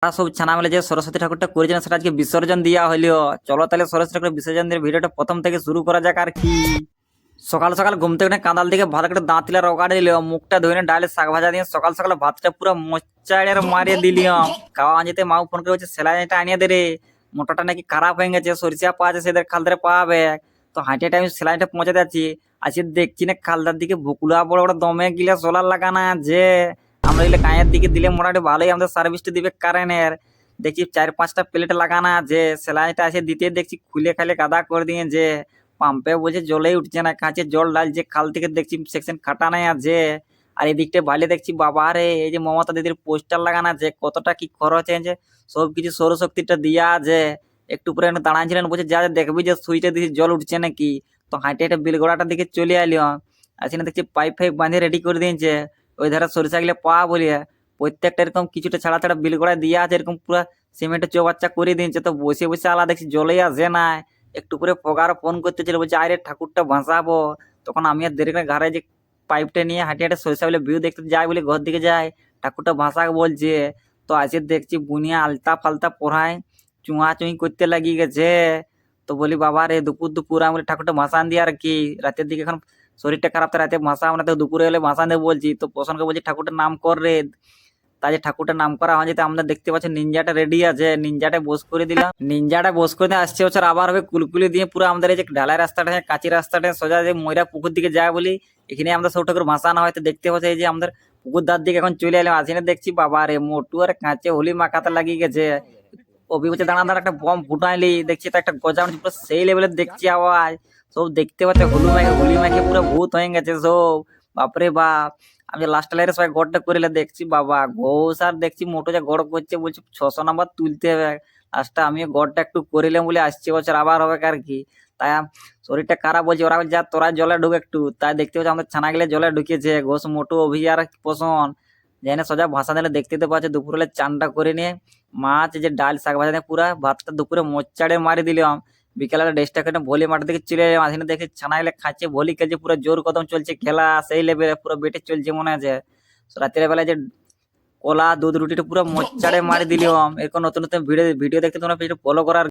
তারা সব ছানা মিলে যে সরস্বতী ঠাকুরটা করেছিলেন সেটা আজকে বিসর্জন দেওয়া হইলো। চলো তাহলে সরস্বতী ঠাকুরের বিসর্জন দিয়ে ভিডিওটা প্রথম থেকে শুরু করা যাক আর কি। সকাল সকাল ঘুম থেকে কাঁদাল দিকে ভাত করে দাঁত তিলা রগা দিল, মুখটা ধুয়ে ডালে শাক ভাজা দিয়ে সকাল সকাল ভাতটা পুরো মোচাড়ের মারিয়ে দিলিম। খাওয়া আনতে মাও ফোন করে বলছে সেলাইটা আনিয়ে দে রে, মোটাটা নাকি খারাপ হয়ে গেছে, সরিষা পাওয়া আছে সেদের খালদারে পাওয়াবে। তো হাঁটিয়ে টাইম সেলাইটা পৌঁছে যাচ্ছি, আজকে দেখছি না খালদার দিকে বকুলা বড় বড় দমে গিলা সোলার লাগানা যে আমরা এগুলো গাঁয়ের দিকে দিলে মোটামুটি ভালোই আমাদের সার্ভিসটা দিবে কারেন্টের। দেখছি 4-5টা প্লেট লাগানা যে সেলাইটা আছে দিতে দেখছি খুলে খালে কাদা করে দিয়ে যে পাম্পে বলছে জলেই উঠছে না, কাছে জল ডালছে খাল থেকে দেখছি সেকশন খাটা নাই আছে। আর এদিকটা ভালো দেখছি বাবা রে এই যে মমতা দিদির পোস্টার লাগানো আছে, কতটা কি খরচ হয়েছে, সব কিছু সৌরশক্তিটা দিয়া আছে। একটু পরে দাঁড়াচ্ছিলেন বলছে যা যা দেখবি যে সুইচটা দিকে জল উঠছে নাকি। তো হাঁটে হাঁটে বিলগড়াটার দিকে চলে আলিও, আসি না দেখছি পাইপ ফাইপ বাঁধিয়ে রেডি করে দিয়েছে। ওই ধারে সরিষা গেলে পাওয়া বলিয়ে প্রত্যেকটা এরকম কিছুটা ছাড়া ছাড়া বিলগড়া দিয়া আছে, এরকম পুরো সিমেন্টের চৌবাচ্চা করে দিয়েছে। তো বসে বসে আলা দেখছি জলেই আসে না। একটু করে ফোগারও ফোন করতেছিল বলছে আরে ঠাকুরটা ভাসাবো। তখন আমি আর দেরি করে ঘরে যে পাইপটা নিয়ে হাঁটে হাঁটে সরিষা বলে ভিউ দেখতে যাই বলে ঘর দিকে যাই, ঠাকুরটা ভাসাকে বলছে। তো আসে দেখছি বুনিয়া আলতা ফালতা পড়ায় চুঁয়া চুঁই করতে লাগিয়ে গেছে। তো বলি বাবা রে দুপুর দুপুর আমি বলি ঠাকুরটা ভাসান দিয়ে আর কি, রাতের দিকে এখন শরীরটা খারাপ, তো রাতে ভাসা আমরা তো দুপুরে হলে ভাসান দেবো বলছি। তো পোষণকে বলছি ঠাকুরটার নাম কর রে, তাই যে ঠাকুরটার নাম করা হয় যেতে আমরা দেখতে পাচ্ছি নিনজাটা রেডি আছে, নিনজাটা বস করে দিলাম। নিনজাটা বস করে দিয়ে আসছে বছর আবার হবে কুলকুলি দিয়ে পুরো আমাদের এই যে ঢালাই রাস্তাটা কাঁচি রাস্তাটা সোজা যে ময়রা পুকুর দিকে যায় বলি এখানে আমরা সব ঠাকুর ভাসানো হয়। তো দেখতে পাচ্ছি এই যে আমাদের পুকুর দার দিকে এখন চলে এলাম, আসিনে দেখছি বাবা রে মোটু আর কাঁচে হোলি মাখাতে লাগিয়ে গেছে। অভি বলছে দাঁড়া দাঁড়া একটা বম ফুটাইলি, দেখছি তো একটা গজা পুরো সেই লেভেলের দেখছি আওয়াজ। সব দেখতে পাচ্ছে হুলি মাখে পুরো ভূত হয়ে গেছে সব, বাপরে বাপ। আমি লাস্ট লাইনে সবাই গড়টা করিলে দেখছি বাবা ঘোষ আর দেখছি মোটো যে গড় করছে, বলছি 600 নাম্বার তুলতে হবে। লাস্টটা আমি গড়টা একটু করিলাম বলে আসছে বছর আবার হবে আর কি। তাই শরীরটা খারাপ বলছে, ওরা যা তোরা জলে ঢুক একটু, তাই দেখতে পাচ্ছি আমাদের ছানা গেলে জলে ঢুকিয়েছে ঘোষ মোটো অভি আর পোষণ। যাই না সোজা ভাষা দিলে দেখতে তো পাচ্ছে দুপুরে চানটা করে নিয়ে মাছ যে ডাল শাক ভাজা দিয়ে পুরা ভাতটা দুপুরে মোচাড়ে মারি দিলাম। বিকেলে ড্রেসটা কেটে ভলি মাঠের দিকে চলে এলাম, আসলে দেখে ছানা গেলে খাচ্ছে ভলি খেলছে, পুরো জোর কদম চলছে খেলা সেই লেভেলে পুরো বেটে চলছে মনে আছে। রাতের বেলায় যে কলা দুধ রুটিটা পুরো মোচাড়ে মারি দিলাম। এরকম নতুন নতুন ভিডিও ভিডিও দেখতে তোমরা ফলো করার